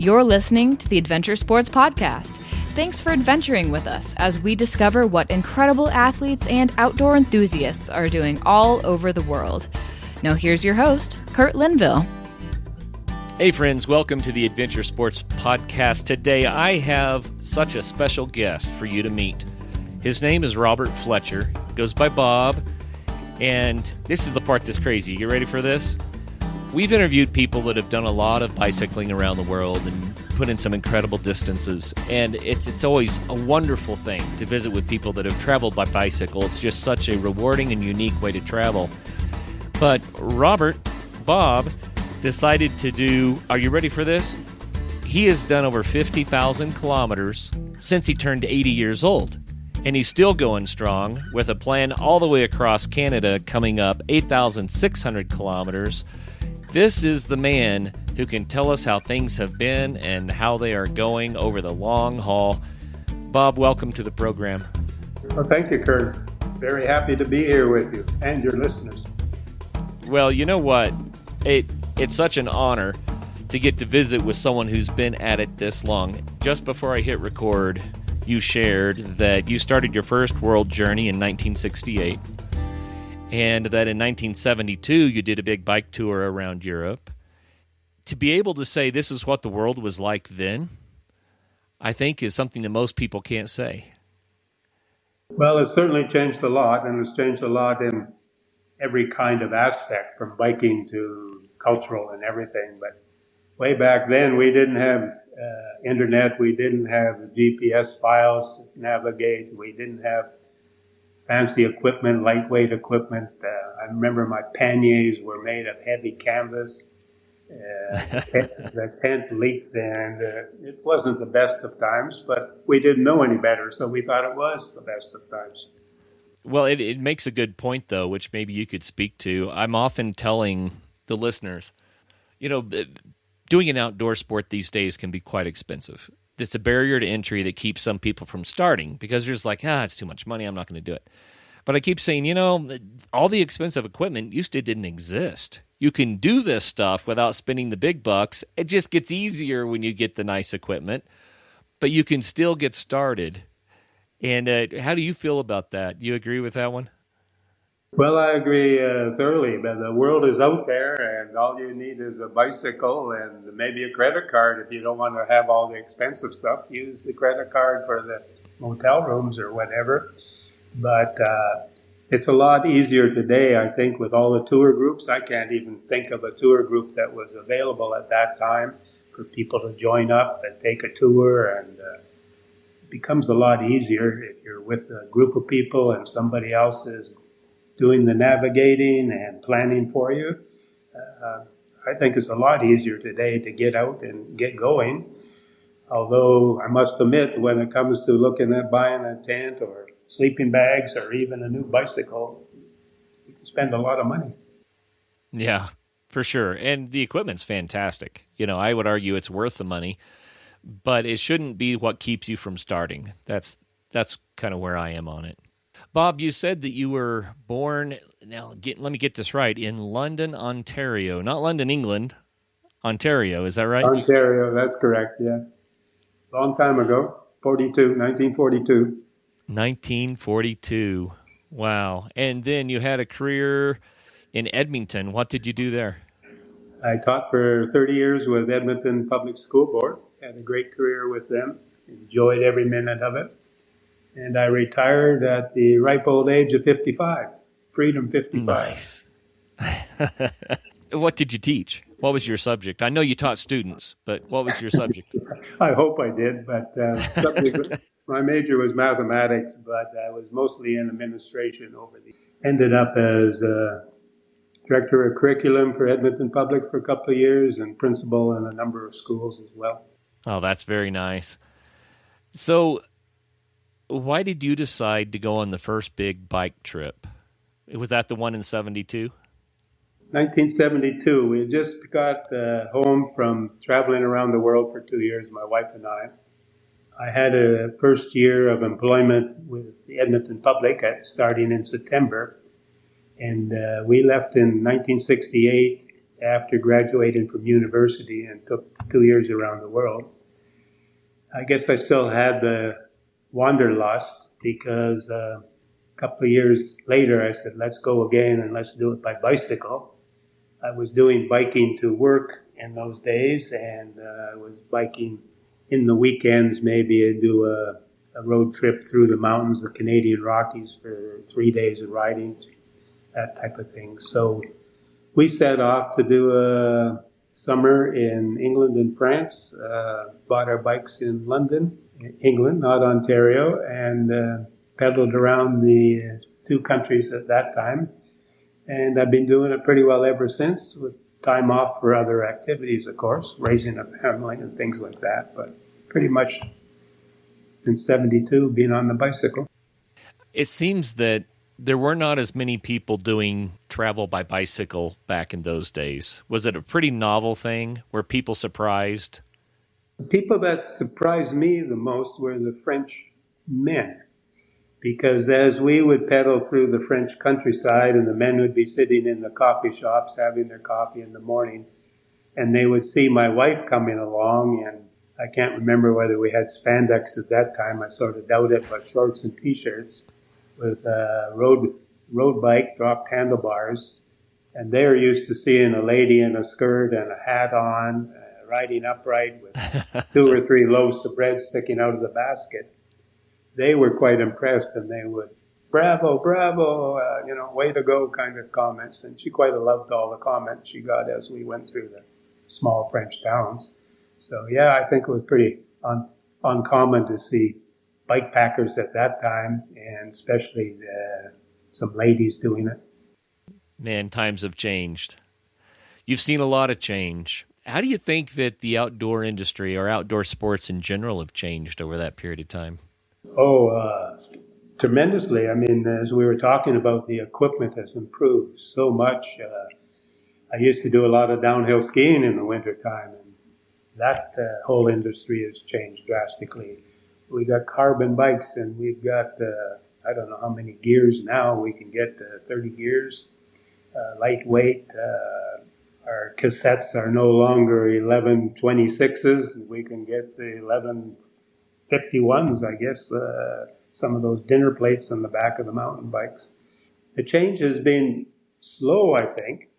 You're listening to the Adventure Sports Podcast. Thanks for adventuring with us as we discover what incredible athletes and outdoor enthusiasts are doing all over the world. Now here's your host, Kurt Linville. Hey friends, welcome to the Adventure Sports Podcast. Today I have such a special guest for you to meet. His name is Robert Fletcher, goes by Bob, and this is the part that's crazy. You ready for this? We've interviewed people that have done a lot of bicycling around the world and put in some incredible distances, and it's always a wonderful thing to visit with people that have traveled by bicycle. It's just such a rewarding and unique way to travel. But Bob, decided to do, are you ready for this? He has done over 50,000 kilometers since he turned 80 years old. And he's still going strong with a plan all the way across Canada coming up 8,600 kilometers. This is the man who can tell us how things have been and how they are going over the long haul. Bob, welcome to the program. Well, thank you, Kurt. Very happy to be here with you and your listeners. Well, you know what? It's such an honor to get to visit with someone who's been at it this long. Just before I hit record, you shared that you started your first world journey in 1968. And that in 1972, you did a big bike tour around Europe. To be able to say this is what the world was like then, I think is something that most people can't say. Well, it's certainly changed a lot, and it's changed a lot in every kind of aspect, from biking to cultural and everything. But way back then, we didn't have internet, we didn't have GPS files to navigate, we didn't have fancy equipment, lightweight equipment. I remember my panniers were made of heavy canvas. The tent leaked, and it wasn't the best of times, but we didn't know any better, so we thought it was the best of times. Well, it makes a good point, though, which maybe you could speak to. I'm often telling the listeners, doing an outdoor sport these days can be quite expensive. It's a barrier to entry that keeps some people from starting because you're just like, it's too much money, I'm not going to do it. But I keep saying, all the expensive equipment used to didn't exist. You can do this stuff without spending the big bucks. It just gets easier when you get the nice equipment, but you can still get started. And how do you feel about that? You agree with that one? Well, I agree thoroughly. But the world is out there, and all you need is a bicycle and maybe a credit card. If you don't want to have all the expensive stuff, use the credit card for the motel rooms or whatever. But it's a lot easier today, I think, with all the tour groups. I can't even think of a tour group that was available at that time for people to join up and take a tour, and it becomes a lot easier if you're with a group of people and somebody else is doing the navigating and planning for you. I think it's a lot easier today to get out and get going. Although I must admit, when it comes to looking at buying a tent or sleeping bags or even a new bicycle, you can spend a lot of money. Yeah, for sure. And the equipment's fantastic. I would argue it's worth the money, but it shouldn't be what keeps you from starting. That's kind of where I am on it. Bob, you said that you were born, let me get this right, in London, Ontario. Not London, England, Ontario. Is that right? Ontario, that's correct, yes. Long time ago, 1942. 1942. Wow. And then you had a career in Edmonton. What did you do there? I taught for 30 years with Edmonton Public School Board. Had a great career with them. Enjoyed every minute of it. And I retired at the ripe old age of 55. Freedom 55. Nice. What did you teach? What was your subject? I know you taught students, but what was your subject? I hope I did, but my major was mathematics, but I was mostly in administration ended up as director of curriculum for Edmonton Public for a couple of years and principal in a number of schools as well. Oh, that's very nice. So why did you decide to go on the first big bike trip? Was that the one in 72? 1972. We had just got home from traveling around the world for 2 years, my wife and I. I had a first year of employment with the Edmonton Public starting in September. And we left in 1968 after graduating from university and took 2 years around the world. I guess I still had the wanderlust because a couple of years later I said, let's go again and let's do it by bicycle. I was doing biking to work in those days, and I was biking in the weekends. Maybe I'd do a road trip through the mountains, the Canadian Rockies, for 3 days of riding, that type of thing. So we set off to do a summer in England and France, bought our bikes in London, England, not Ontario, and pedaled around the two countries at that time. And I've been doing it pretty well ever since, with time off for other activities, of course, raising a family and things like that. But pretty much since 72, being on the bicycle. It seems that there were not as many people doing travel by bicycle back in those days. Was it a pretty novel thing? Were people surprised? The people that surprised me the most were the French men, because as we would pedal through the French countryside and the men would be sitting in the coffee shops having their coffee in the morning, and they would see my wife coming along, and I can't remember whether we had spandex at that time, I sort of doubt it, but shorts and t-shirts with a road bike, dropped handlebars, and they were used to seeing a lady in a skirt and a hat on, riding upright with 2 or 3 loaves of bread sticking out of the basket. They were quite impressed, and they would, bravo, bravo, way to go kind of comments. And she quite loved all the comments she got as we went through the small French towns. So, yeah, I think it was pretty uncommon to see bike packers at that time, and especially some ladies doing it. Man, times have changed. You've seen a lot of change. How do you think that the outdoor industry or outdoor sports in general have changed over that period of time? Oh, tremendously. I mean, as we were talking about, the equipment has improved so much. I used to do a lot of downhill skiing in the wintertime, and that whole industry has changed drastically. We got carbon bikes, and we've got, I don't know how many gears now. We can get 30 gears, lightweight. Our cassettes are no longer 1126s. We can get the 1151s, I guess, some of those dinner plates on the back of the mountain bikes. The change has been slow, I think.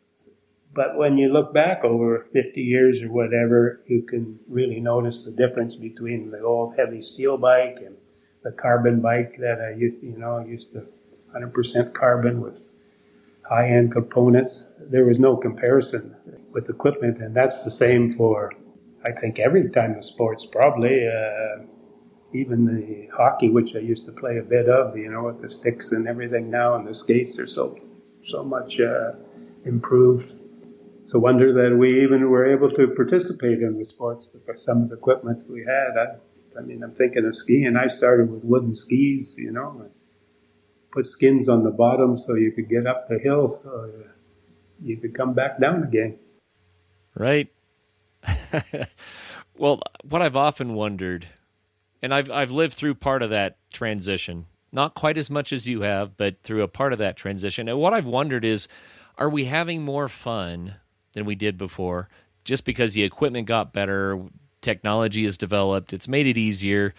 But when you look back over 50 years or whatever, you can really notice the difference between the old heavy steel bike and the carbon bike that I used to 100% carbon with high-end components. There was no comparison with equipment, and that's the same for, I think, every type of sports, probably. Even the hockey, which I used to play a bit of, with the sticks and everything now, and the skates are so much improved. It's a wonder that we even were able to participate in the sports with some of the equipment we had. I'm thinking of skiing. I started with wooden skis, and put skins on the bottom so you could get up the hill, so you could come back down again. Right. Well, what I've often wondered, and I've lived through part of that transition, not quite as much as you have, but through a part of that transition. And what I've wondered is, are we having more fun than we did before? Just because the equipment got better, technology has developed, it's made it easier.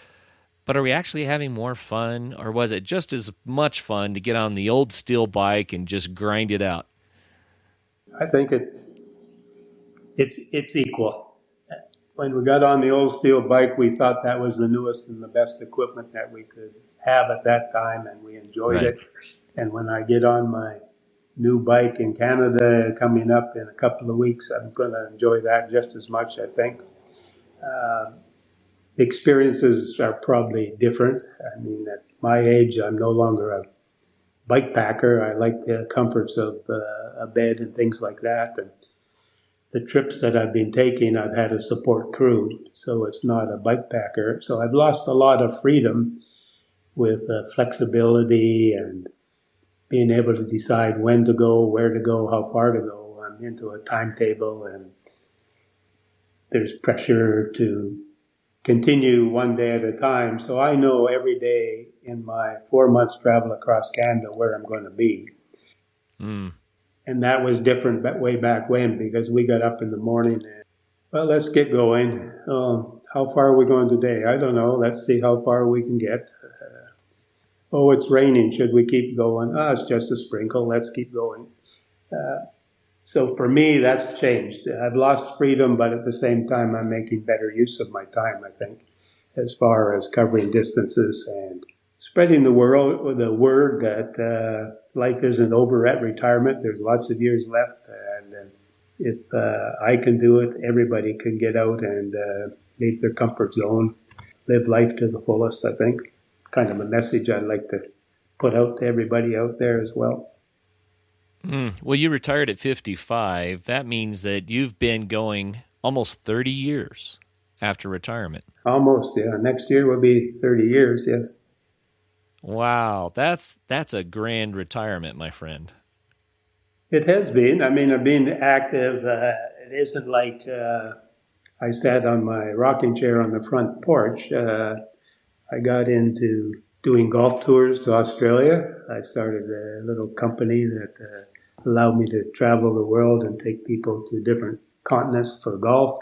But are we actually having more fun, or was it just as much fun to get on the old steel bike and just grind it out? I think it's equal. When we got on the old steel bike, we thought that was the newest and the best equipment that we could have at that time, and we enjoyed it. And when I get on my new bike in Canada coming up in a couple of weeks, I'm going to enjoy that just as much, I think. The experiences are probably different. I mean, at my age, I'm no longer a bike packer. I like the comforts of a bed and things like that. And the trips that I've been taking, I've had a support crew, so it's not a bike packer. So I've lost a lot of freedom with flexibility and being able to decide when to go, where to go, how far to go. I'm into a timetable, and there's pressure to continue one day at a time. So I know every day in my 4 months travel across Canada where I'm going to be. And that was different way back when because we got up in the morning and, well, let's get going. How far are we going today? I don't know. Let's see how far we can get. Oh, it's raining. Should we keep going? It's just a sprinkle. Let's keep going. So for me, that's changed. I've lost freedom, but at the same time, I'm making better use of my time, I think, as far as covering distances and spreading the word that life isn't over at retirement. There's lots of years left. And if I can do it, everybody can get out and leave their comfort zone, live life to the fullest, I think. Kind of a message I'd like to put out to everybody out there as well. Well, you retired at 55. That means that you've been going almost 30 years after retirement. Almost, yeah. Next year will be 30 years, yes. Wow, that's a grand retirement, my friend. It has been. I mean, I've been active. It isn't like I sat on my rocking chair on the front porch. I got into doing golf tours to Australia. I started a little company that allowed me to travel the world and take people to different continents for golf.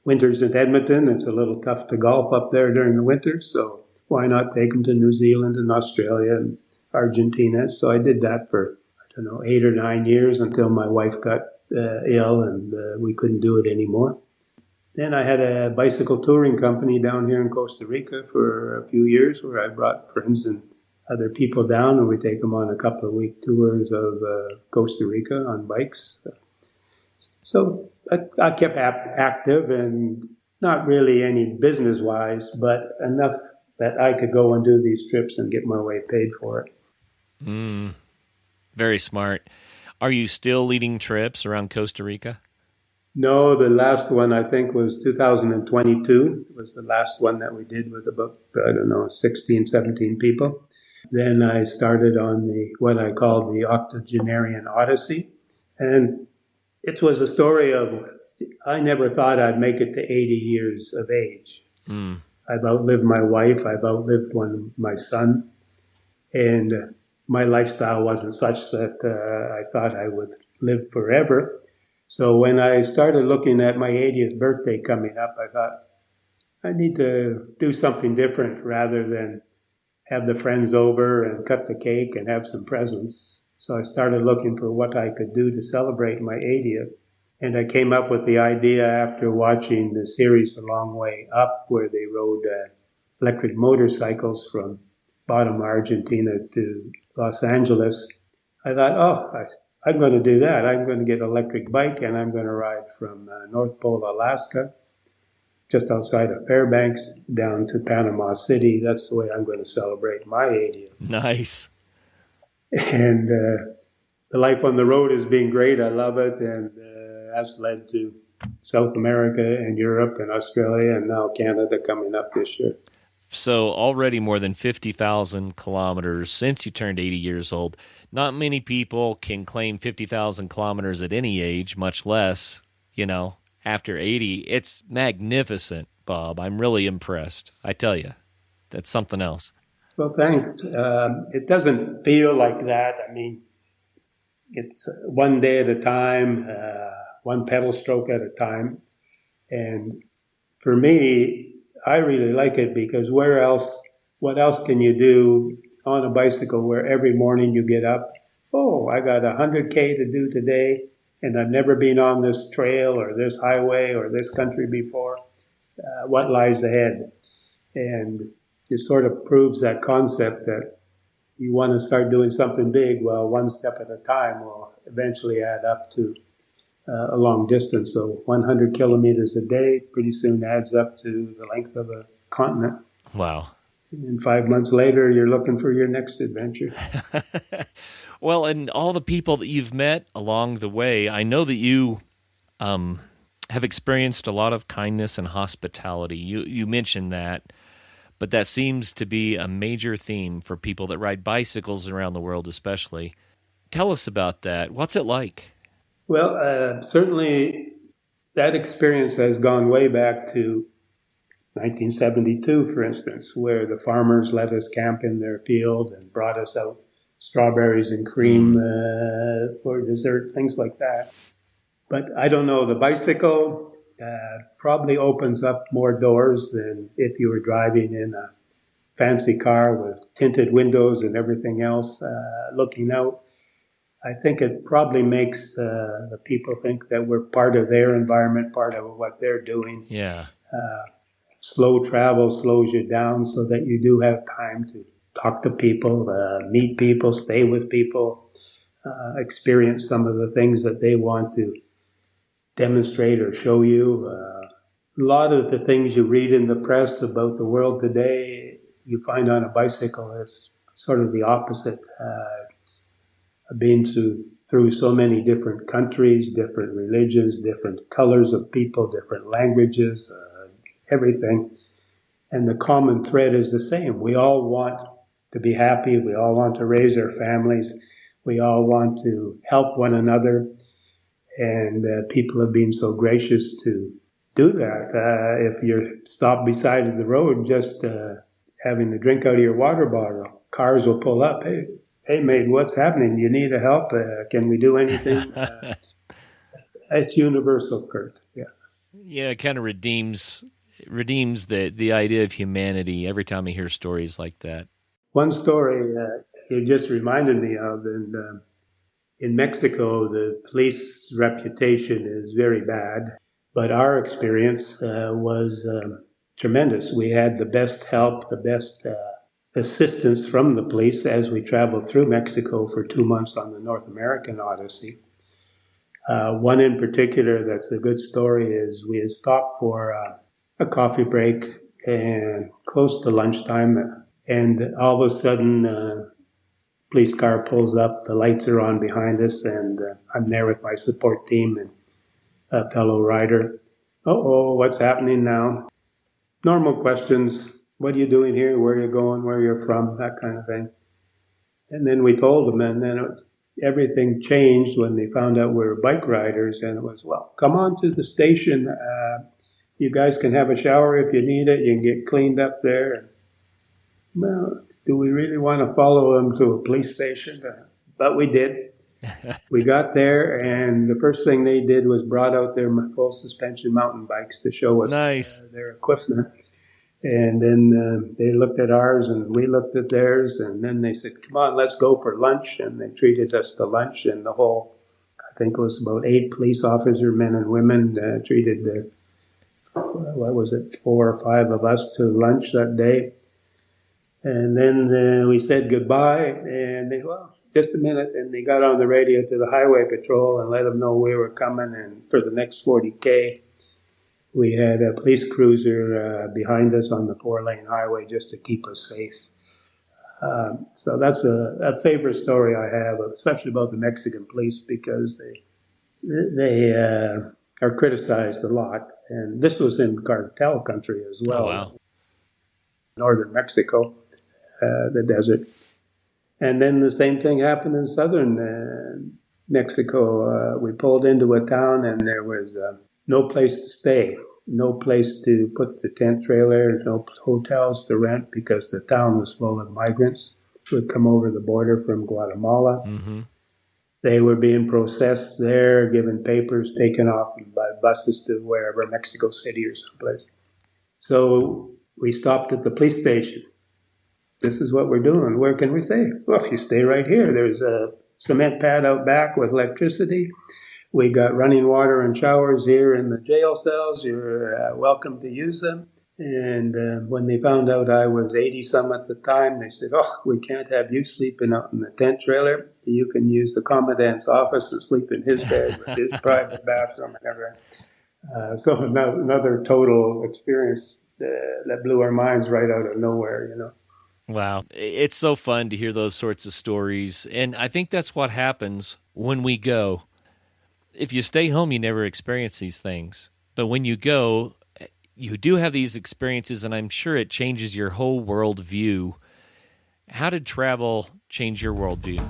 Winters in Edmonton, it's a little tough to golf up there during the winter, so why not take them to New Zealand and Australia and Argentina? So I did that for, 8 or 9 years until my wife got ill and we couldn't do it anymore. Then I had a bicycle touring company down here in Costa Rica for a few years where I brought friends and other people down and we take them on a couple of week tours of Costa Rica on bikes. So I kept active and not really any business-wise, but enough that I could go and do these trips and get my way paid for it. Very smart. Are you still leading trips around Costa Rica? No, the last one I think was 2022. It was the last one that we did with about, 16, 17 people. Then I started on what I called the Octogenarian Odyssey. And it was a story of, I never thought I'd make it to 80 years of age. I've outlived my wife. I've outlived my son. And my lifestyle wasn't such that I thought I would live forever. So when I started looking at my 80th birthday coming up, I thought, I need to do something different rather than have the friends over and cut the cake and have some presents. So I started looking for what I could do to celebrate my 80th. And I came up with the idea after watching the series A Long Way Up, where they rode electric motorcycles from bottom Argentina to Los Angeles. I thought, I'm going to do that. I'm going to get an electric bike and I'm going to ride from North Pole, Alaska, just outside of Fairbanks, down to Panama City. That's the way I'm going to celebrate my 80th. Nice. And the life on the road has been great. I love it. And that's led to South America and Europe and Australia and now Canada coming up this year. So already more than 50,000 kilometers since you turned 80 years old. Not many people can claim 50,000 kilometers at any age, much less, after 80. It's magnificent, Bob. I'm really impressed. I tell you, that's something else. Well, thanks. It doesn't feel like that. I mean, it's one day at a time, one pedal stroke at a time. And for me, I really like it because what else can you do on a bicycle where every morning you get up, I got 100K to do today, and I've never been on this trail or this highway or this country before. What lies ahead? And it sort of proves that concept that you want to start doing something big. Well, one step at a time will eventually add up to a long distance. So 100 kilometers a day pretty soon adds up to the length of a continent. Wow. And 5 months later, you're looking for your next adventure. Well, and all the people that you've met along the way, I know that you have experienced a lot of kindness and hospitality. You mentioned that, but that seems to be a major theme for people that ride bicycles around the world especially. Tell us about that. What's it like? Well, certainly that experience has gone way back to 1972, for instance, where the farmers let us camp in their field and brought us out strawberries and cream for dessert, things like that. But I don't know, the bicycle probably opens up more doors than if you were driving in a fancy car with tinted windows and everything else looking out. I think it probably makes the people think that we're part of their environment, part of what they're doing. Yeah. Slow travel slows you down so that you do have time to talk to people, meet people, stay with people, experience some of the things that they want to demonstrate or show you. A lot of the things you read in the press about the world today, you find on a bicycle. It's sort of the opposite. I've been through so many different countries, different religions, different colors of people, different languages, everything. And the common thread is the same. We all want to be happy. We all want to raise our families. We all want to help one another. And people have been so gracious to do that. If you're stopped beside the road, just having a drink out of your water bottle, cars will pull up. Hey, mate, what's happening? You need help? Can we do anything? It's universal, Kurt. Yeah. Yeah, it kind of redeems the idea of humanity every time I hear stories like that. One story you just reminded me of, in Mexico, the police reputation is very bad, but our experience was tremendous. We had the best help, the best assistance from the police as we traveled through Mexico for 2 months on the North American Odyssey. One in particular that's a good story is we had stopped for a coffee break and close to lunchtime, and all of a sudden police car pulls up, the lights are on behind us, and I'm there with my support team and a fellow rider. What's happening now? Normal questions. What are you doing here? Where are you going? Where you're from? That kind of thing. And then we told them, and then everything changed when they found out we were bike riders, and it was, well, come on to the station. You guys can have a shower if you need it. You can get cleaned up there. Well, do we really want to follow them to a police station? But we did. We got there, and the first thing they did was brought out their full suspension mountain bikes to show us their equipment. And then they looked at ours, and we looked at theirs, and then they said, come on, let's go for lunch. And they treated us to lunch, and the whole, I think it was about 8 police officers, men and women, treated 4 or 5 of us to lunch that day. And then we said goodbye, and they, well, just a minute, and they got on the radio to the highway patrol and let them know we were coming, and for the next 40K, we had a police cruiser behind us on the 4-lane highway just to keep us safe. So that's a favorite story I have, especially about the Mexican police, because they are criticized a lot, and this was in cartel country as well. Oh, wow. Northern Mexico, the desert. And then the same thing happened in southern Mexico. We pulled into a town, and there was no place to stay, no place to put the tent trailer, no hotels to rent, because the town was full of migrants who had come over the border from Guatemala. Mm-hmm. They were being processed there, given papers, taken off by buses to wherever, Mexico City or someplace. So we stopped at the police station. This is what we're doing. Where can we stay? Well, if you stay right here, there's a cement pad out back with electricity. We got running water and showers here in the jail cells. You're welcome to use them. And when they found out I was 80-some at the time, they said, we can't have you sleeping out in the tent trailer. You can use the commandant's office and sleep in his bed with his private bathroom and everything. So another total experience that blew our minds right out of nowhere, you know. Wow. It's so fun to hear those sorts of stories. And I think that's what happens when we go. If you stay home, you never experience these things. But when you go, you do have these experiences, and I'm sure it changes your whole worldview. How did travel change your worldview?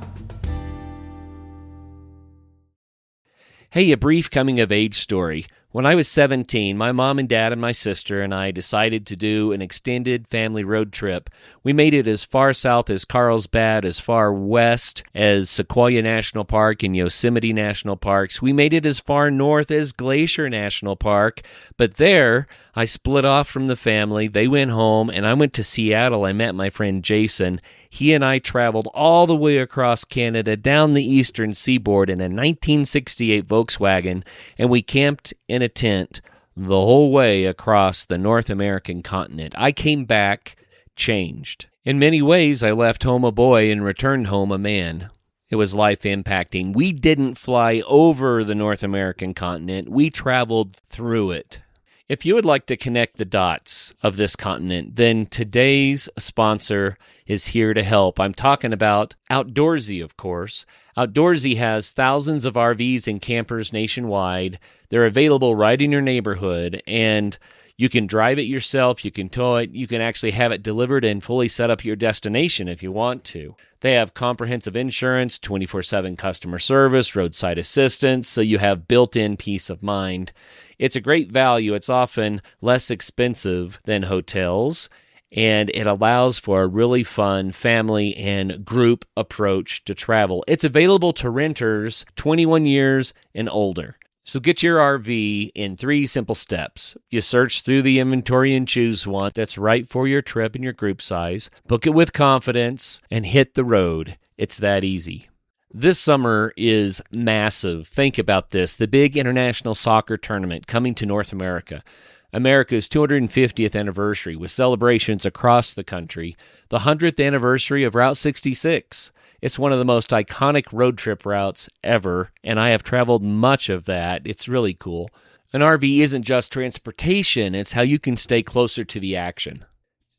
Hey, a brief coming-of-age story. When I was 17, my mom and dad and my sister and I decided to do an extended family road trip. We made it as far south as Carlsbad, as far west as Sequoia National Park and Yosemite National Parks. We made it as far north as Glacier National Park. But there, I split off from the family. They went home, and I went to Seattle. I met my friend Jason. He and I traveled all the way across Canada, down the eastern seaboard in a 1968 Volkswagen, and we camped in a tent the whole way across the North American continent. I came back changed. In many ways, I left home a boy and returned home a man. It was life-impacting. We didn't fly over the North American continent. We traveled through it. If you would like to connect the dots of this continent, then today's sponsor is here to help. I'm talking about Outdoorsy, of course. Outdoorsy has thousands of RVs and campers nationwide. They're available right in your neighborhood, and you can drive it yourself, you can tow it, you can actually have it delivered and fully set up your destination if you want to. They have comprehensive insurance, 24/7 customer service, roadside assistance, so you have built-in peace of mind. It's a great value. It's often less expensive than hotels, and it allows for a really fun family and group approach to travel. It's available to renters 21 years and older. So get your RV in 3 simple steps. You search through the inventory and choose one that's right for your trip and your group size. Book it with confidence and hit the road. It's that easy. This summer is massive. Think about this. The big international soccer tournament coming to North America. America's 250th anniversary with celebrations across the country. The 100th anniversary of Route 66. It's one of the most iconic road trip routes ever, and I have traveled much of that. It's really cool. An RV isn't just transportation. It's how you can stay closer to the action.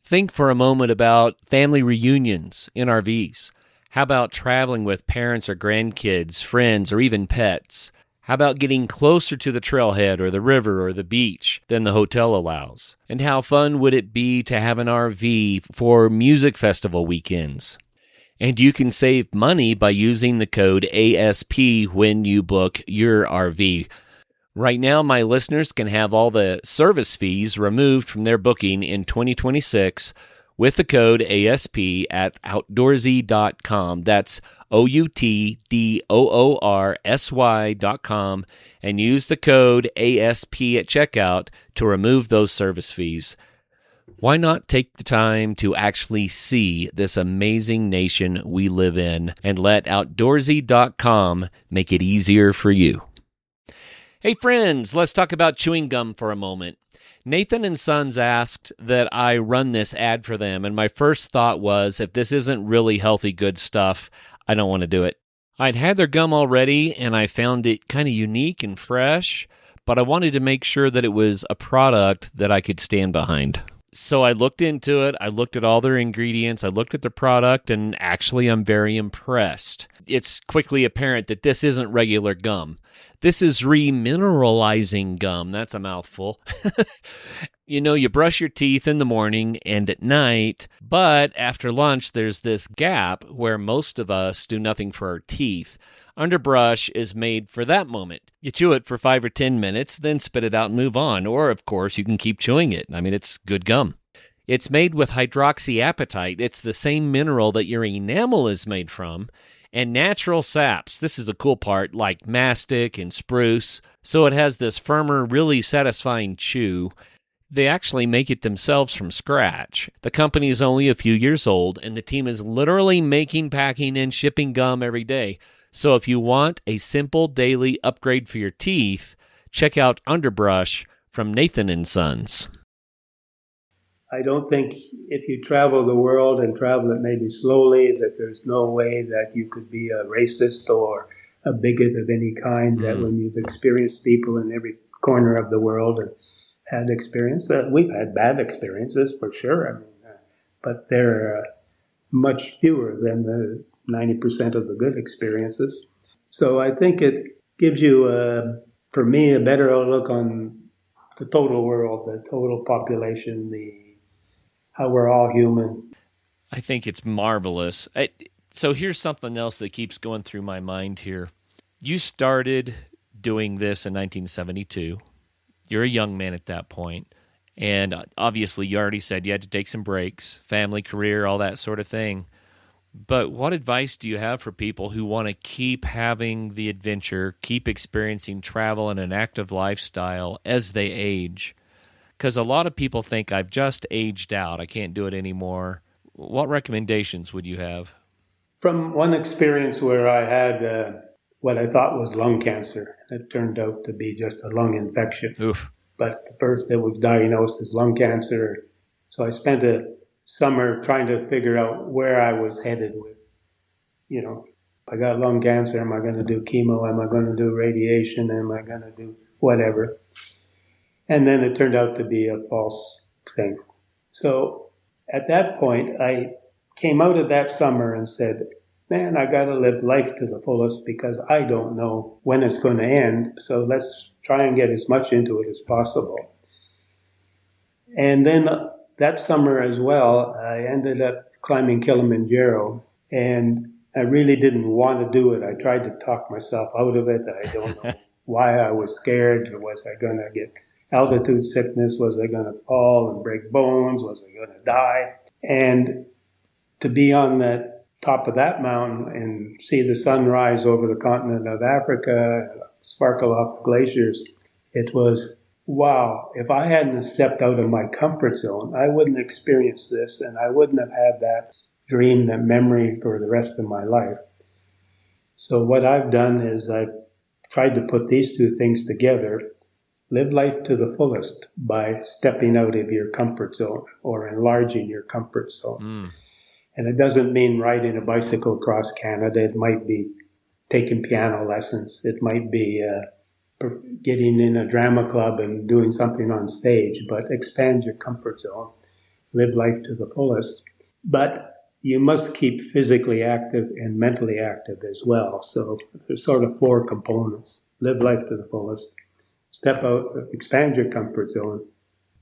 Think for a moment about family reunions in RVs. How about traveling with parents or grandkids, friends, or even pets? How about getting closer to the trailhead or the river or the beach than the hotel allows? And how fun would it be to have an RV for music festival weekends? And you can save money by using the code ASP when you book your RV. Right now, my listeners can have all the service fees removed from their booking in 2026 with the code ASP at outdoorsy.com. That's OUTDOORSY.com, and use the code ASP at checkout to remove those service fees. Why not take the time to actually see this amazing nation we live in and let outdoorsy.com make it easier for you? Hey friends, let's talk about chewing gum for a moment. Nathan and Sons asked that I run this ad for them, and my first thought was, if this isn't really healthy, good stuff, I don't want to do it. I'd had their gum already, and I found it kind of unique and fresh, but I wanted to make sure that it was a product that I could stand behind. So I looked into it, I looked at all their ingredients, I looked at the product, and actually I'm very impressed. It's quickly apparent that this isn't regular gum. This is remineralizing gum. That's a mouthful. You know, you brush your teeth in the morning and at night, but after lunch there's this gap where most of us do nothing for our teeth. Underbrush is made for that moment. You chew it for 5 or 10 minutes, then spit it out and move on. Or, of course, you can keep chewing it. I mean, it's good gum. It's made with hydroxyapatite. It's the same mineral that your enamel is made from. And natural saps, this is the cool part, like mastic and spruce. So it has this firmer, really satisfying chew. They actually make it themselves from scratch. The company is only a few years old, and the team is literally making, packing, and shipping gum every day. So if you want a simple daily upgrade for your teeth, check out Underbrush from Nathan and Sons. I don't think if you travel the world and travel it maybe slowly, that there's no way that you could be a racist or a bigot of any kind, that when you've experienced people in every corner of the world and had experience, we've had bad experiences for sure, I mean, but they're much fewer than the 90% of the good experiences. So I think it gives you, for me, a better outlook on the total world, the total population, how we're all human. I think it's marvelous. So here's something else that keeps going through my mind here. You started doing this in 1972. You're a young man at that point. And obviously, you already said you had to take some breaks, family, career, all that sort of thing. But what advice do you have for people who want to keep having the adventure, keep experiencing travel and an active lifestyle as they age? Because a lot of people think, I've just aged out, I can't do it anymore. What recommendations would you have? From one experience where I had what I thought was lung cancer, it turned out to be just a lung infection. Oof. But first it was diagnosed as lung cancer. So I spent a summer trying to figure out where I was headed with, I got lung cancer, am I going to do chemo? Am I going to do radiation? Am I going to do whatever? And then it turned out to be a false thing. So at that point, I came out of that summer and said, man, I got to live life to the fullest because I don't know when it's going to end. So let's try and get as much into it as possible. And then that summer as well, I ended up climbing Kilimanjaro, and I really didn't want to do it. I tried to talk myself out of it. I don't know why I was scared. Was I going to get altitude sickness? Was I going to fall and break bones? Was I going to die? And to be on the top of that mountain and see the sun rise over the continent of Africa, sparkle off the glaciers, it was, wow, if I hadn't stepped out of my comfort zone, I wouldn't experience this, and I wouldn't have had that dream, that memory for the rest of my life. So what I've done is I've tried to put these two things together. Live life to the fullest by stepping out of your comfort zone or enlarging your comfort zone. And it doesn't mean riding a bicycle across Canada. It might be taking piano lessons. It might be getting in a drama club and doing something on stage, but expand your comfort zone. Live life to the fullest. But you must keep physically active and mentally active as well. So there's sort of four components. Live life to the fullest. Step out, expand your comfort zone.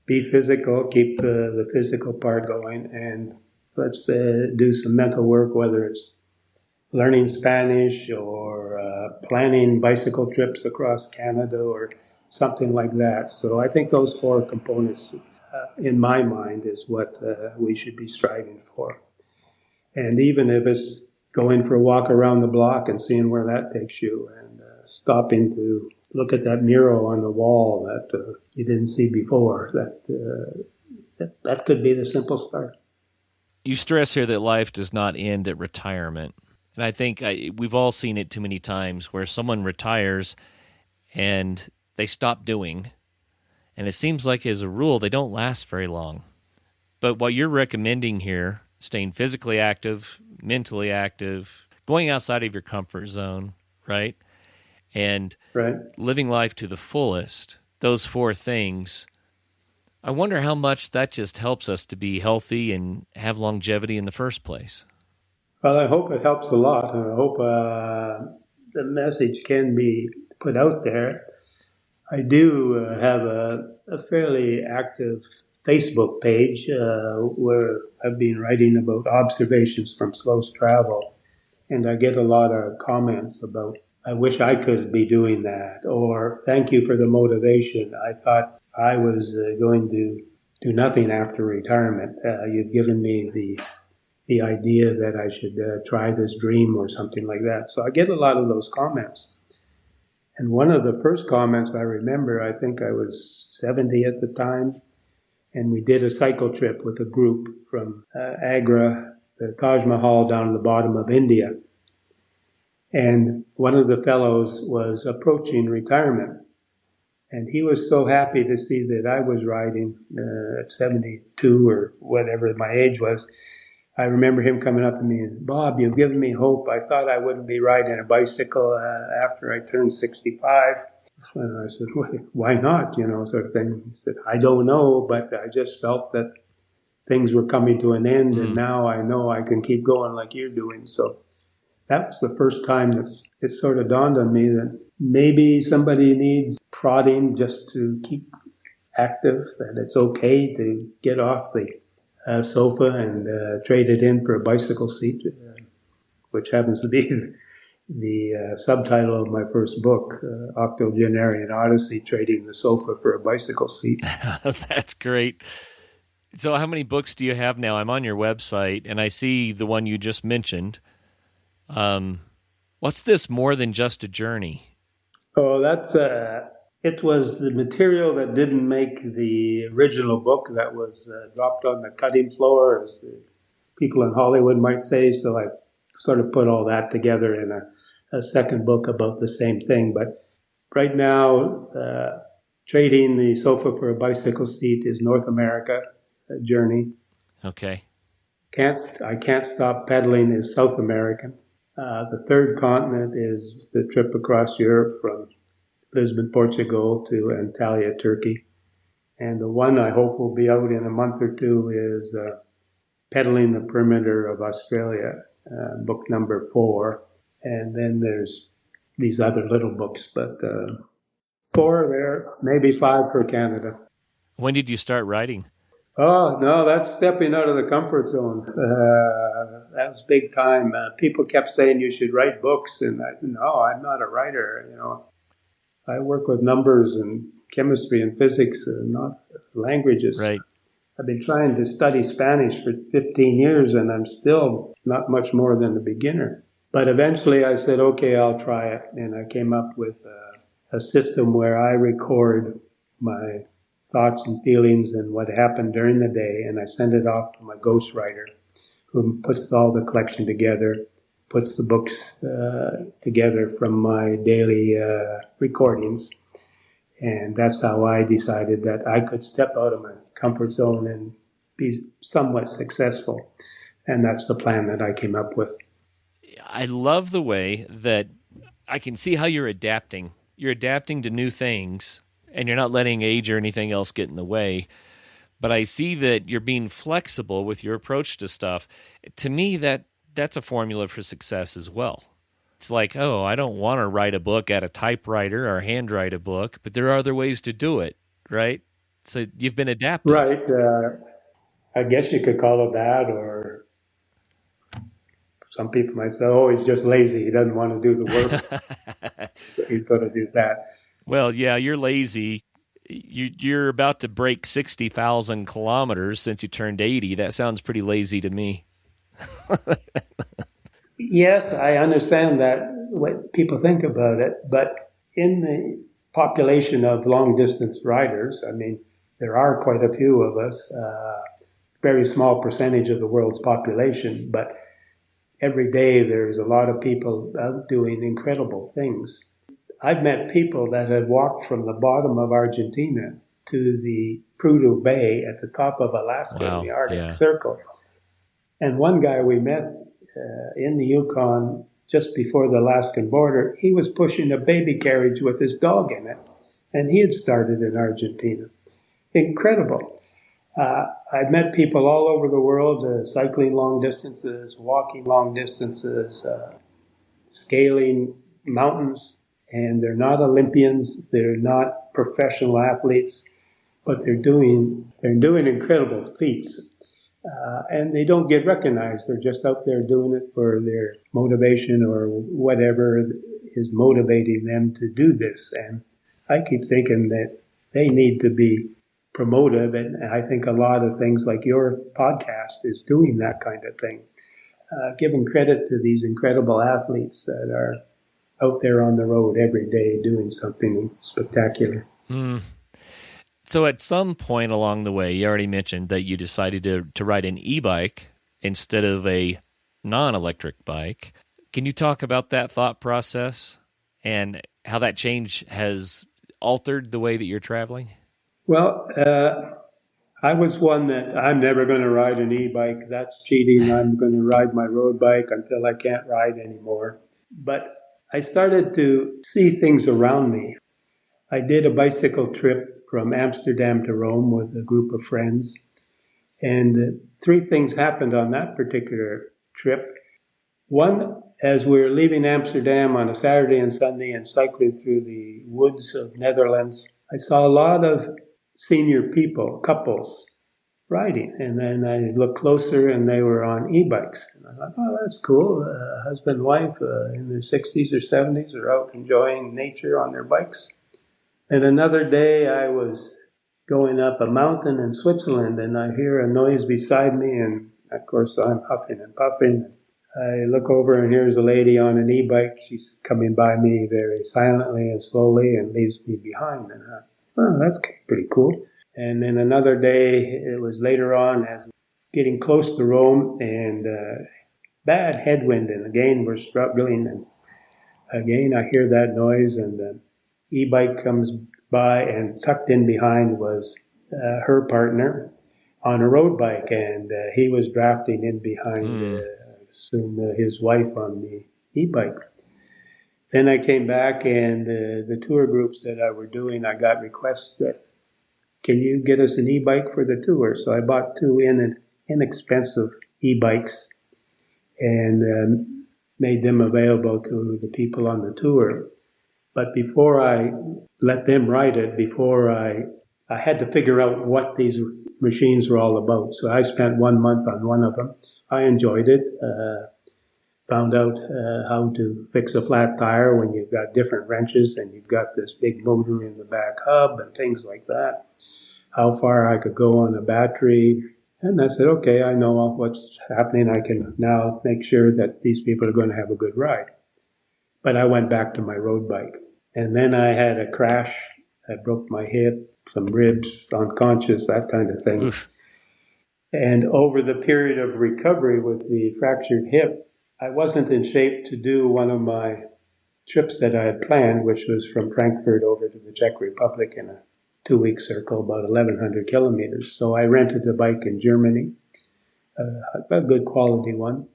Be physical, keep the physical part going, and let's do some mental work, whether it's learning Spanish or planning bicycle trips across Canada or something like that. So I think those four components, in my mind, is what we should be striving for. And even if it's going for a walk around the block and seeing where that takes you, and stopping to look at that mural on the wall that you didn't see before, that could be the simple start. You stress here that life does not end at retirement. And I think we've all seen it too many times where someone retires and they stop doing. And it seems like as a rule, they don't last very long. But what you're recommending here, staying physically active, mentally active, going outside of your comfort zone, right? And living life to the fullest, those four things, I wonder how much that just helps us to be healthy and have longevity in the first place. Well, I hope it helps a lot. I hope the message can be put out there. I do have a fairly active Facebook page where I've been writing about observations from slow travel, and I get a lot of comments about, I wish I could be doing that, or thank you for the motivation. I thought I was going to do nothing after retirement. You've given me the idea that I should try this dream or something like that. So I get a lot of those comments. And one of the first comments I remember, I think I was 70 at the time, and we did a cycle trip with a group from Agra, the Taj Mahal down to the bottom of India. And one of the fellows was approaching retirement. And he was so happy to see that I was riding at 72 or whatever my age was. I remember him coming up to me and, Bob, you've given me hope. I thought I wouldn't be riding a bicycle after I turned 65. And I said, why not, sort of thing. He said, I don't know, but I just felt that things were coming to an end, and now I know I can keep going like you're doing. So that was the first time that it sort of dawned on me that maybe somebody needs prodding just to keep active, that it's okay to get off the sofa and trade it in for a bicycle seat, which happens to be the subtitle of my first book, Octogenarian Odyssey, Trading the Sofa for a Bicycle Seat. That's great. So how many books do you have now? I'm on your website, and I see the one you just mentioned. What's this, More Than Just a Journey? Oh, it was the material that didn't make the original book that was dropped on the cutting floor, as the people in Hollywood might say. So I sort of put all that together in a second book about the same thing. But right now, Trading the Sofa for a Bicycle Seat is North America journey. Okay. I Can't Stop Pedaling is South American. The third continent is the trip across Europe from Lisbon, Portugal to Antalya, Turkey. And the one I hope will be out in a month or two is Pedaling the Perimeter of Australia, book number 4. And then there's these other little books, but 4 there, maybe 5 for Canada. When did you start writing? Oh, no, that's stepping out of the comfort zone. That was big time. People kept saying you should write books, and I said, no, I'm not a writer. I work with numbers and chemistry and physics, and not languages. Right. I've been trying to study Spanish for 15 years, and I'm still not much more than a beginner. But eventually I said, okay, I'll try it. And I came up with a system where I record my thoughts and feelings and what happened during the day, and I send it off to my ghostwriter, who puts all the collection together, puts the books together from my daily recordings. And that's how I decided that I could step out of my comfort zone and be somewhat successful. And that's the plan that I came up with. I love the way that I can see how you're adapting. You're adapting to new things, and you're not letting age or anything else get in the way. But I see that you're being flexible with your approach to stuff. To me, that's a formula for success as well. It's like, oh, I don't want to write a book at a typewriter or handwrite a book, but there are other ways to do it, right? So you've been adaptive. Right. I guess you could call it that, or some people might say, oh, he's just lazy. He doesn't want to do the work. He's going to do that. Well, yeah, you're lazy. You're about to break 60,000 kilometers since you turned 80. That sounds pretty lazy to me. Yes, I understand that, what people think about it, but in the population of long-distance riders, I mean, there are quite a few of us, very small percentage of the world's population, but every day there's a lot of people out doing incredible things. I've met people that have walked from the bottom of Argentina to the Prudhoe Bay at the top of Alaska in the Arctic Circle. And one guy we met in the Yukon just before the Alaskan border, he was pushing a baby carriage with his dog in it. And he had started in Argentina. Incredible. I've met people all over the world, cycling long distances, walking long distances, scaling mountains. And they're not Olympians, they're not professional athletes, but they're doing incredible feats. And they don't get recognized. They're just out there doing it for their motivation or whatever is motivating them to do this. And I keep thinking that they need to be promoted. And I think a lot of things like your podcast is doing that kind of thing. Giving credit to these incredible athletes that are out there on the road every day doing something spectacular. So at some point along the way, you already mentioned that you decided to ride an e-bike instead of a non-electric bike. Can you talk about that thought process and how that change has altered the way that you're traveling? Well, I was one that I'm never going to ride an e-bike. That's cheating. I'm going to ride my road bike until I can't ride anymore. But I started to see things around me. I did a bicycle trip from Amsterdam to Rome with a group of friends. And 3 things happened on that particular trip. One, as we were leaving Amsterdam on a Saturday and Sunday and cycling through the woods of Netherlands, I saw a lot of senior people, couples, riding. And then I looked closer and they were on e-bikes. And I thought, oh, that's cool. Husband and wife in their 60s or 70s are out enjoying nature on their bikes. And another day I was going up a mountain in Switzerland and I hear a noise beside me. And of course I'm huffing and puffing. I look over and here's a lady on an e-bike. She's coming by me very silently and slowly and leaves me behind. And I thought, oh, that's pretty cool. And then another day, it was later on, as getting close to Rome, and bad headwind, and again we're struggling, and again I hear that noise, and the e-bike comes by, and tucked in behind was her partner on a road bike, and he was drafting in behind, his wife on the e-bike. Then I came back, and the tour groups that I were doing, I got requests that, can you get us an e-bike for the tour? So I bought two inexpensive e-bikes and made them available to the people on the tour. But before I let them ride it, I had to figure out what these machines were all about. So I spent 1 month on one of them. I enjoyed it. Found out how to fix a flat tire when you've got different wrenches and you've got this big motor in the back hub and things like that. How far I could go on a battery. And I said, okay, I know what's happening. I can now make sure that these people are going to have a good ride. But I went back to my road bike. And then I had a crash. I broke my hip, some ribs, unconscious, that kind of thing. Oof. And over the period of recovery with the fractured hip, I wasn't in shape to do one of my trips that I had planned, which was from Frankfurt over to the Czech Republic in a 2-week circle, about 1,100 kilometers. So I rented a bike in Germany, a good quality one.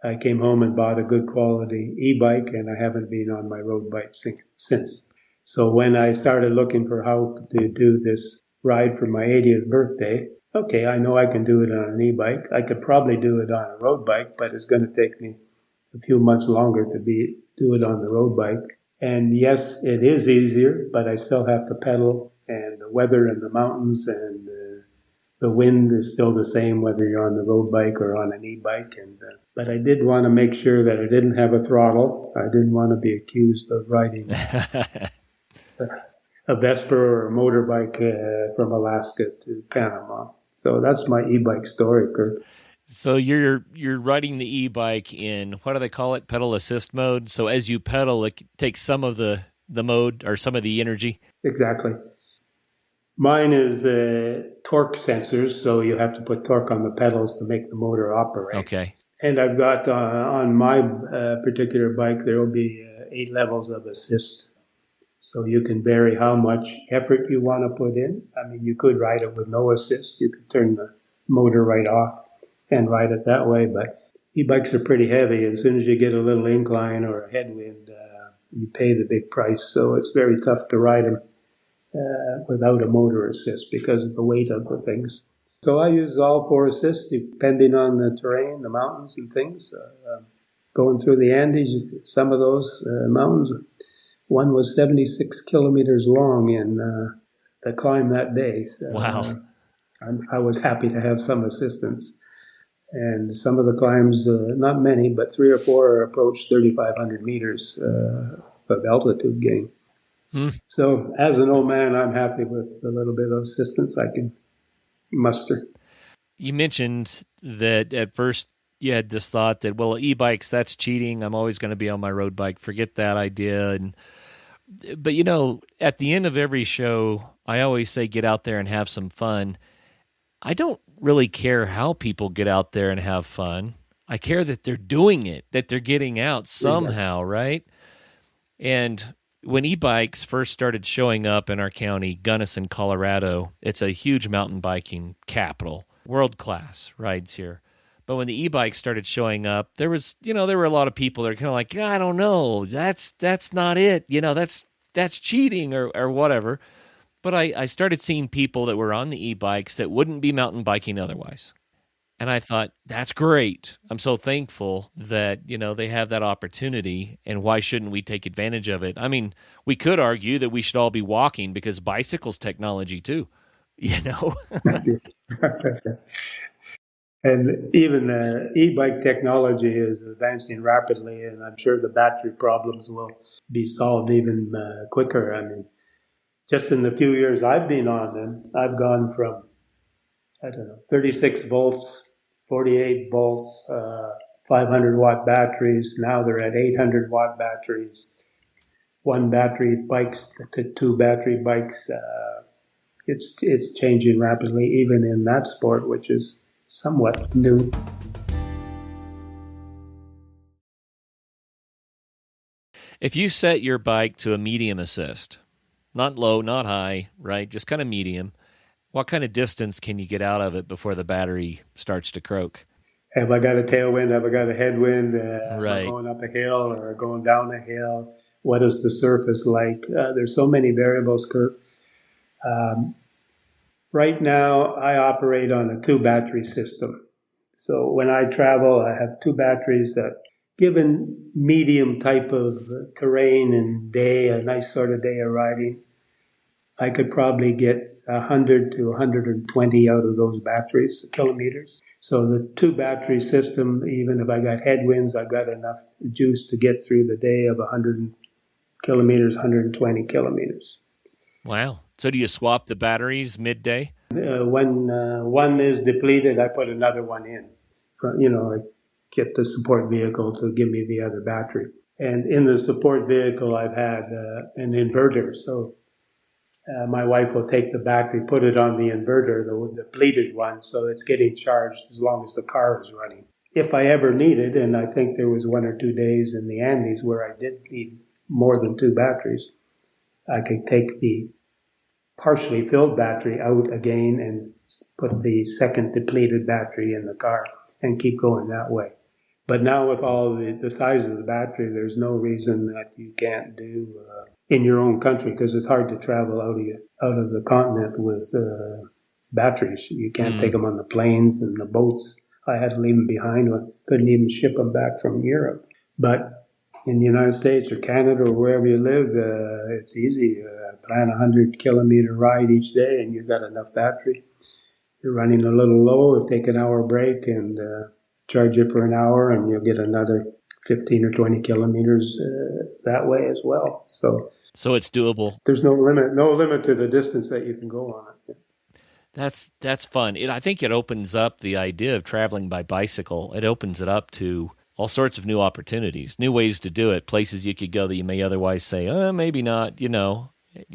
I came home and bought a good quality e-bike, and I haven't been on my road bike since. So when I started looking for how to do this ride for my 80th birthday, okay, I know I can do it on an e-bike. I could probably do it on a road bike, but it's going to take me a few months longer to do it on the road bike. And yes, it is easier, but I still have to pedal, and the weather in the mountains and the wind is still the same whether you're on the road bike or on an e-bike. But I did want to make sure that I didn't have a throttle. I didn't want to be accused of riding a Vespa or a motorbike from Alaska to Panama. So that's my e-bike story, Kurt. So you're riding the e-bike in, what do they call it, pedal assist mode? So as you pedal, it takes some of the mode or some of the energy? Exactly. Mine is torque sensors, so you have to put torque on the pedals to make the motor operate. Okay. And I've got on my particular bike, there will be 8 levels of assist. So you can vary how much effort you want to put in. I mean, you could ride it with no assist. You could turn the motor right off and ride it that way. But e-bikes are pretty heavy. As soon as you get a little incline or a headwind, you pay the big price. So it's very tough to ride them without a motor assist because of the weight of the things. So I use all 4 assists depending on the terrain, the mountains and things. Going through the Andes, some of those mountains, one was 76 kilometers long in the climb that day. So, wow. I was happy to have some assistance. And some of the climbs, not many, but 3 or 4 approached 3,500 meters of altitude gain. So as an old man, I'm happy with the little bit of assistance I can muster. You mentioned that at first you had this thought that, well, e-bikes, that's cheating. I'm always going to be on my road bike. Forget that idea. But, at the end of every show, I always say get out there and have some fun. I don't really care how people get out there and have fun. I care that they're doing it, that they're getting out somehow, exactly. Right? And when e-bikes first started showing up in our county, Gunnison, Colorado, it's a huge mountain biking capital, world-class rides here. But when the e-bikes started showing up, there were a lot of people that are kind of like, I don't know, that's not it. That's cheating or whatever. But I started seeing people that were on the e-bikes that wouldn't be mountain biking otherwise. And I thought, that's great. I'm so thankful that, they have that opportunity, and why shouldn't we take advantage of it? I mean, we could argue that we should all be walking because bicycles technology too. You know? And even e-bike technology is advancing rapidly, and I'm sure the battery problems will be solved even quicker. I mean, just in the few years I've been on them, I've gone from, I don't know, 36 volts, 48 volts, 500 watt batteries. Now they're at 800 watt batteries. One battery bikes to two battery bikes. It's changing rapidly, even in that sport, which is somewhat new. If you set your bike to a medium assist, not low, not high, right? Just kind of medium, what kind of distance can you get out of it before the battery starts to croak? Have I got a tailwind? Have I got a headwind? Am I Right. going up a hill or going down a hill? What is the surface like? There's so many variables, Kurt. Um, right now, I operate on a two battery system. So when I travel, I have two batteries that, given medium type of terrain and day, a nice sort of day of riding, I could probably get 100 to 120 out of those batteries, kilometers. So the two battery system, even if I got headwinds, I got enough juice to get through the day of 100 kilometers, 120 kilometers. Wow. So do you swap the batteries midday? When one is depleted, I put another one in. I get the support vehicle to give me the other battery. And in the support vehicle, I've had an inverter. So my wife will take the battery, put it on the inverter, the depleted one, so it's getting charged as long as the car is running. If I ever needed, and I think there was 1 or 2 days in the Andes where I did need more than two batteries, I could take the partially filled battery out again and put the second depleted battery in the car and keep going that way. But now with all the size of the battery, there's no reason that you can't do in your own country, because it's hard to travel out of the continent with batteries. You can't take them on the planes and the boats. I had to leave them behind. Couldn't even ship them back from Europe. But in the United States or Canada or wherever you live, it's easy. Plan a 100-kilometer ride each day and you've got enough battery. You're running a little low, take an hour break and charge it for an hour, and you'll get another 15 or 20 kilometers that way as well. So it's doable. There's no limit to the distance that you can go on it. That's fun. I think it opens up the idea of traveling by bicycle. It opens it up to all sorts of new opportunities, new ways to do it, places you could go that you may otherwise say, maybe not. You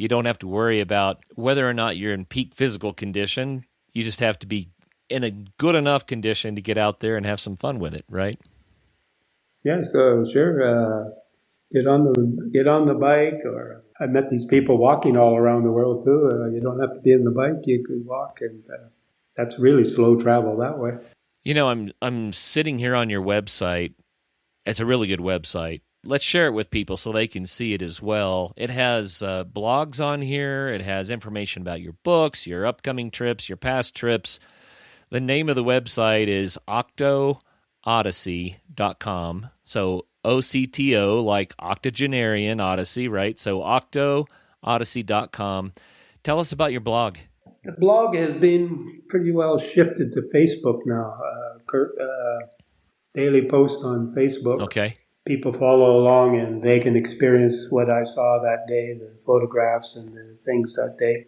don't have to worry about whether or not you're in peak physical condition. You just have to be in a good enough condition to get out there and have some fun with it, right? Yeah, so sure. Get on the bike, or I met these people walking all around the world too. You don't have to be in the bike; you could walk, and that's really slow travel that way. I'm sitting here on your website. It's a really good website. Let's share it with people so they can see it as well. It has blogs on here. It has information about your books, your upcoming trips, your past trips. The name of the website is octoodyssey.com. So OCTO, like octogenarian odyssey, right? So octoodyssey.com. Tell us about your blog. The blog has been pretty well shifted to Facebook now. Kurt, daily posts on Facebook. Okay. People follow along and they can experience what I saw that day, the photographs and the things that day.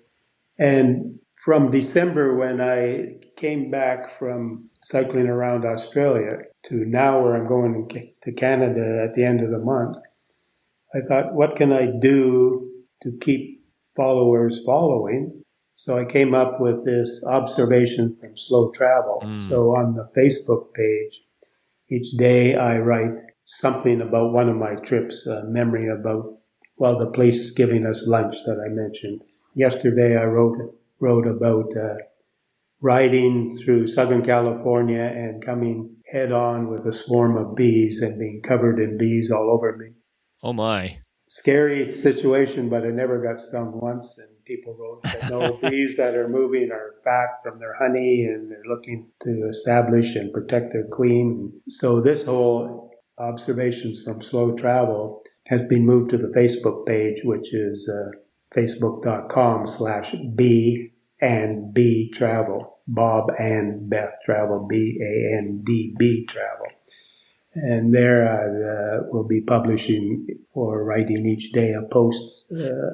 And from December, when I came back from cycling around Australia to now where I'm going to Canada at the end of the month, I thought, what can I do to keep followers following? So I came up with this observation from slow travel. So on the Facebook page, each day I write something about one of my trips, a memory about, the place giving us lunch that I mentioned. Yesterday I wrote about riding through Southern California and coming head on with a swarm of bees and being covered in bees all over me. Oh, my. Scary situation, but I never got stung once. And people wrote that no, bees that are moving are fat from their honey and they're looking to establish and protect their queen. So this whole observations from slow travel has been moved to the Facebook page, which is facebook.com/bee and B Travel. Bob and Beth Travel, BANDB Travel. And there I will be publishing or writing each day a post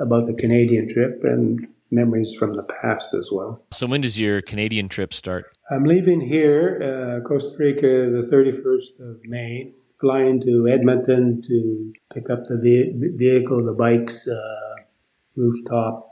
about the Canadian trip and memories from the past as well. So when does your Canadian trip start? I'm leaving here, Costa Rica, the 31st of May, flying to Edmonton to pick up the vehicle, the bikes, rooftop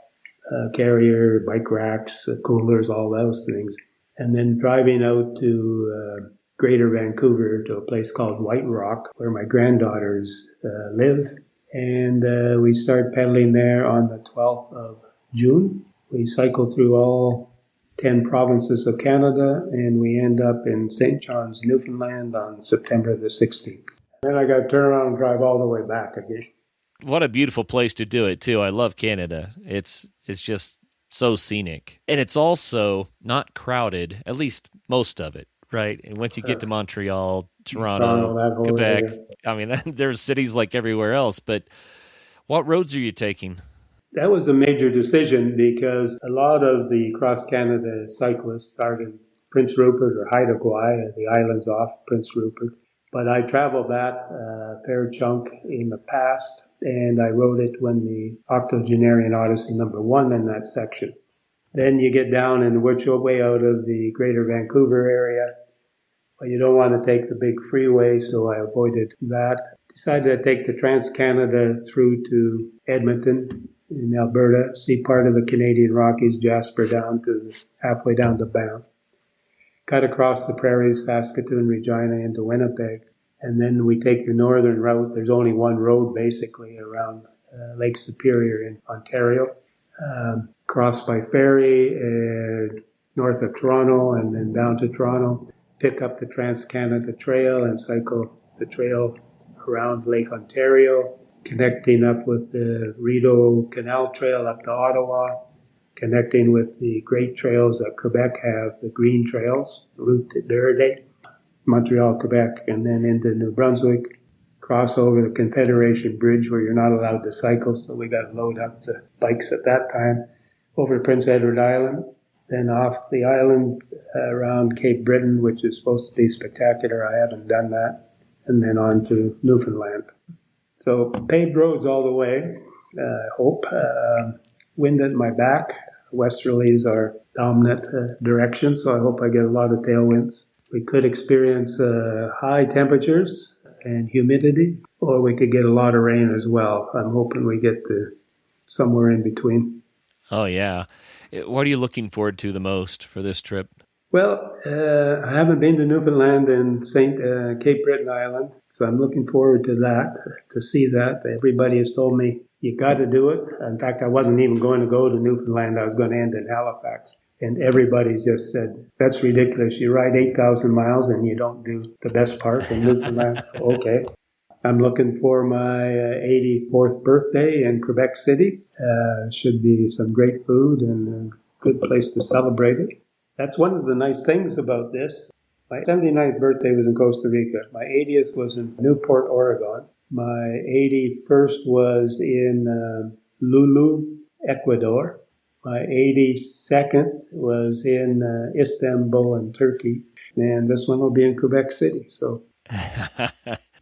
carrier, bike racks, coolers, all those things. And then driving out to Greater Vancouver to a place called White Rock, where my granddaughters live. And we start pedaling there on the 12th of June. We cycle through all 10 provinces of Canada, and we end up in St. John's, Newfoundland on September the 16th. Then I got to turn around and drive all the way back again. What a beautiful place to do it, too. I love Canada. It's just so scenic. And it's also not crowded, at least most of it, right? And once you get to Montreal, Toronto, Quebec, I mean, there's cities like everywhere else. But what roads are you taking? That was a major decision because a lot of the cross-Canada cyclists start in Prince Rupert or Haida Gwaii, the islands off Prince Rupert. But I traveled that fair chunk in the past, and I rode it when the Octogenarian Odyssey #1 in that section. Then you get down and work your way out of the Greater Vancouver area. But you don't want to take the big freeway, so I avoided that. Decided to take the Trans-Canada through to Edmonton in Alberta, see part of the Canadian Rockies, Jasper down to halfway down to Banff. Cut across the prairies, Saskatoon, Regina into Winnipeg. And then we take the northern route. There's only one road basically around Lake Superior in Ontario. Cross by ferry north of Toronto and then down to Toronto. Pick up the Trans-Canada Trail and cycle the trail around Lake Ontario, connecting up with the Rideau Canal Trail up to Ottawa, connecting with the great trails that Quebec have, the Green Trails, Route Verde, Montreal, Quebec, and then into New Brunswick, cross over the Confederation Bridge where you're not allowed to cycle, so we got to load up the bikes at that time, over Prince Edward Island, then off the island around Cape Breton, which is supposed to be spectacular. I haven't done that, and then on to Newfoundland. So paved roads all the way, I hope. Wind at my back. Westerlies are dominant direction, so I hope I get a lot of tailwinds. We could experience high temperatures and humidity, or we could get a lot of rain as well. I'm hoping we get to somewhere in between. Oh, yeah. What are you looking forward to the most for this trip? Well, I haven't been to Newfoundland and Cape Breton Island, so I'm looking forward to that, to see that. Everybody has told me, you got to do it. In fact, I wasn't even going to go to Newfoundland. I was going to end in Halifax. And everybody just said, that's ridiculous. You ride 8,000 miles and you don't do the best part in Newfoundland. Okay. I'm looking for my 84th birthday in Quebec City. Should be some great food and a good place to celebrate it. That's one of the nice things about this. My 79th birthday was in Costa Rica. My 80th was in Newport, Oregon. My 81st was in Lulu, Ecuador. My 82nd was in Istanbul in Turkey. And this one will be in Quebec City. So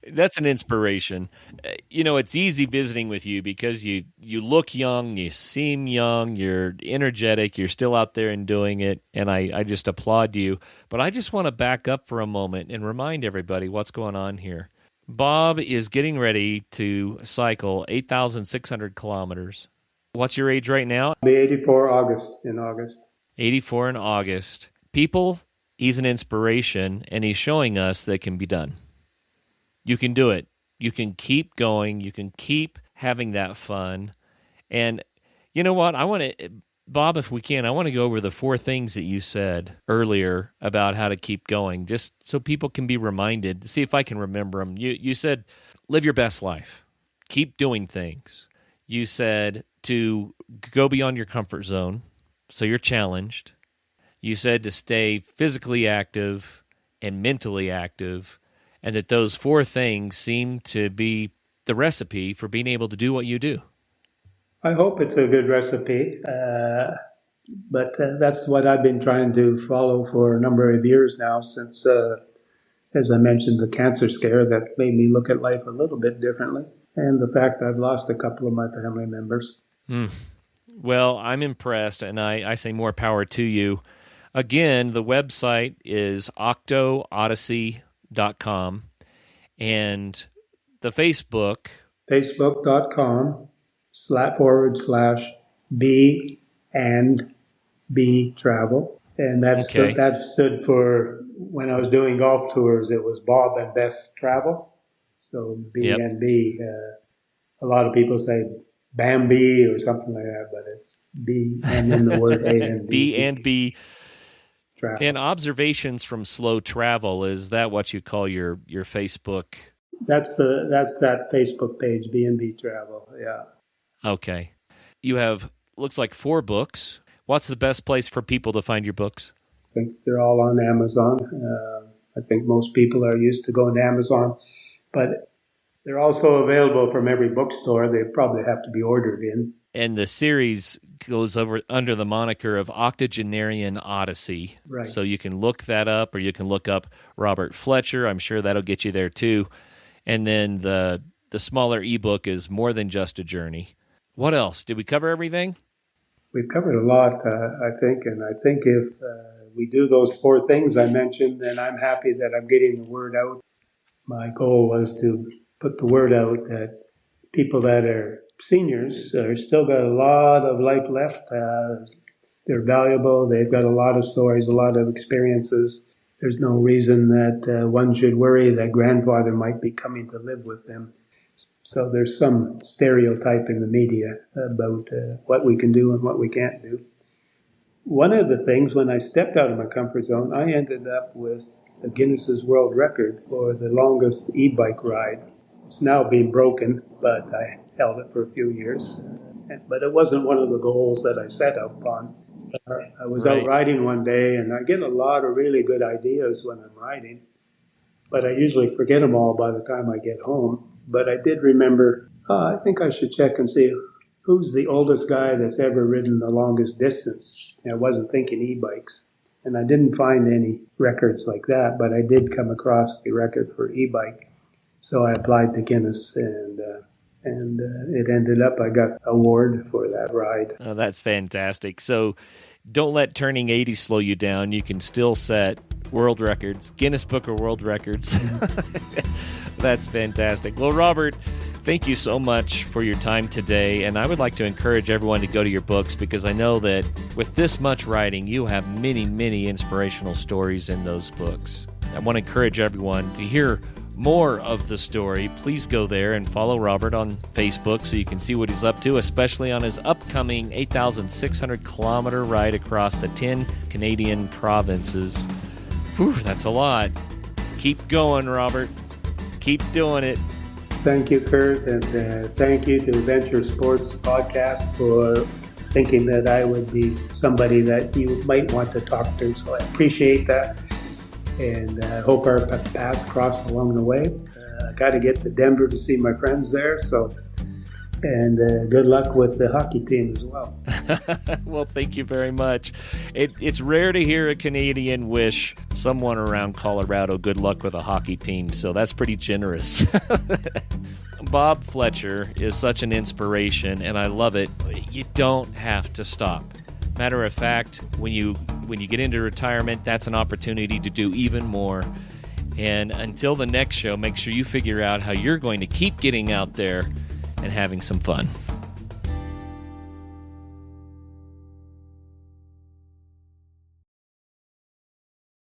That's an inspiration. It's easy visiting with you because you look young, you seem young, you're energetic, you're still out there and doing it, and I just applaud you. But I just want to back up for a moment and remind everybody what's going on here. Bob is getting ready to cycle 8,600 kilometers. What's your age right now? I'll be 84 in August. 84 in August. People, he's an inspiration, and he's showing us that it can be done. You can do it. You can keep going. You can keep having that fun. And you know what? Bob, if we can, I want to go over the 4 things that you said earlier about how to keep going, just so people can be reminded, to see if I can remember them. You said, live your best life. Keep doing things. You said to go beyond your comfort zone, so you're challenged. You said to stay physically active and mentally active, and that those 4 things seem to be the recipe for being able to do what you do. I hope it's a good recipe. But that's what I've been trying to follow for a number of years now since, as I mentioned, the cancer scare that made me look at life a little bit differently, and the fact I've lost a couple of my family members. Well, I'm impressed, and I say more power to you. Again, the website is octoodyssey.com, and the Facebook. Facebook.com/B and B travel. And that stood for, when I was doing golf tours, it was Bob and Best Travel. So B and B. A lot of people say Bambi or something like that, but it's B and then the word A and B. B and B. Travel. And observations from slow travel, is that what you call your Facebook? That's that Facebook page, B&B Travel, yeah. Okay. You have, looks like 4 books. What's the best place for people to find your books? I think they're all on Amazon. I think most people are used to going to Amazon, but they're also available from every bookstore. They probably have to be ordered in. And the series goes over under the moniker of Octogenarian Odyssey. Right. So you can look that up, or you can look up Robert Fletcher. I'm sure that'll get you there too. And then the smaller ebook is More Than Just a Journey. What else? Did we cover everything? We've covered a lot, I think. And I think if we do those 4 things I mentioned, then I'm happy that I'm getting the word out. My goal was to put the word out that people that are seniors are still got a lot of life left. They're valuable. They've got a lot of stories, a lot of experiences. There's no reason that one should worry that grandfather might be coming to live with them. So there's some stereotype in the media about what we can do and what we can't do. One of the things, when I stepped out of my comfort zone, I ended up with the Guinness's World Record for the longest e-bike ride. It's now been broken, but I held it for a few years. But it wasn't one of the goals that I set up on. I was out riding one day, and I get a lot of really good ideas when I'm riding, but I usually forget them all by the time I get home. But I did remember, I think I should check and see who's the oldest guy that's ever ridden the longest distance. And I wasn't thinking e-bikes, and I didn't find any records like that, but I did come across the record for e-bike. So I applied to Guinness, and it ended up I got an award for that ride. Oh, that's fantastic. So don't let turning 80 slow you down. You can still set world records, Guinness Book of World Records. That's fantastic. Well, Robert, thank you so much for your time today, and I would like to encourage everyone to go to your books, because I know that with this much writing, you have many, many inspirational stories in those books. I want to encourage everyone to hear more of the story. Please go there and follow Robert on Facebook so you can see what he's up to, especially on his upcoming 8,600-kilometer ride across the 10 Canadian provinces. Whew, that's a lot. Keep going, Robert. Keep doing it. Thank you, Kurt, and thank you to Adventure Sports Podcast for thinking that I would be somebody that you might want to talk to. So I appreciate that. And I hope our paths cross along the way. I got to get to Denver to see my friends there. And good luck with the hockey team as well. Well, thank you very much. It's rare to hear a Canadian wish someone around Colorado good luck with a hockey team, so that's pretty generous. Bob Fletcher is such an inspiration, and I love it. You don't have to stop. Matter of fact, when you get into retirement, that's an opportunity to do even more. And until the next show, make sure you figure out how you're going to keep getting out there and having some fun.